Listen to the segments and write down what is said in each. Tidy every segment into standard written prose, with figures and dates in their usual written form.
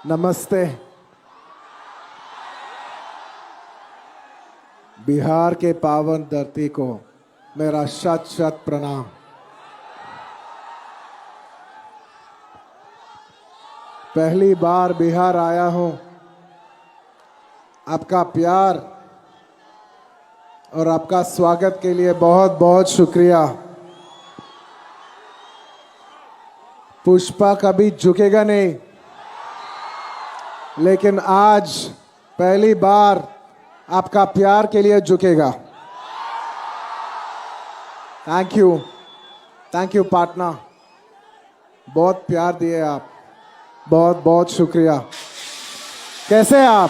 नमस्ते। बिहार के पावन धरती को मेरा शत शत प्रणाम। पहली बार बिहार आया हूं। आपका प्यार और आपका स्वागत के लिए बहुत बहुत शुक्रिया। पुष्पा कभी झुकेगा नहीं, लेकिन आज पहली बार आपका प्यार के लिए झुकेगा। Thank you Patna. बहुत प्यार दिए आप, बहुत बहुत शुक्रिया। कैसे हैं आप?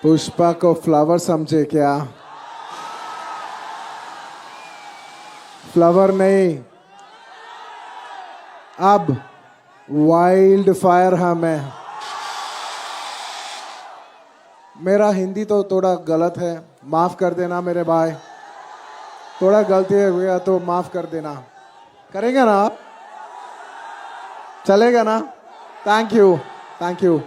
पुष्पा को फ्लावर समझे क्या? फ्लावर नहीं, अब वाइल्ड फायर मैं। मेरा हिंदी तो थोड़ा गलत है, माफ कर देना मेरे भाई। थोड़ा गलती हो गया तो माफ कर देना। करेंगे ना आप? चलेगा ना? Thank you.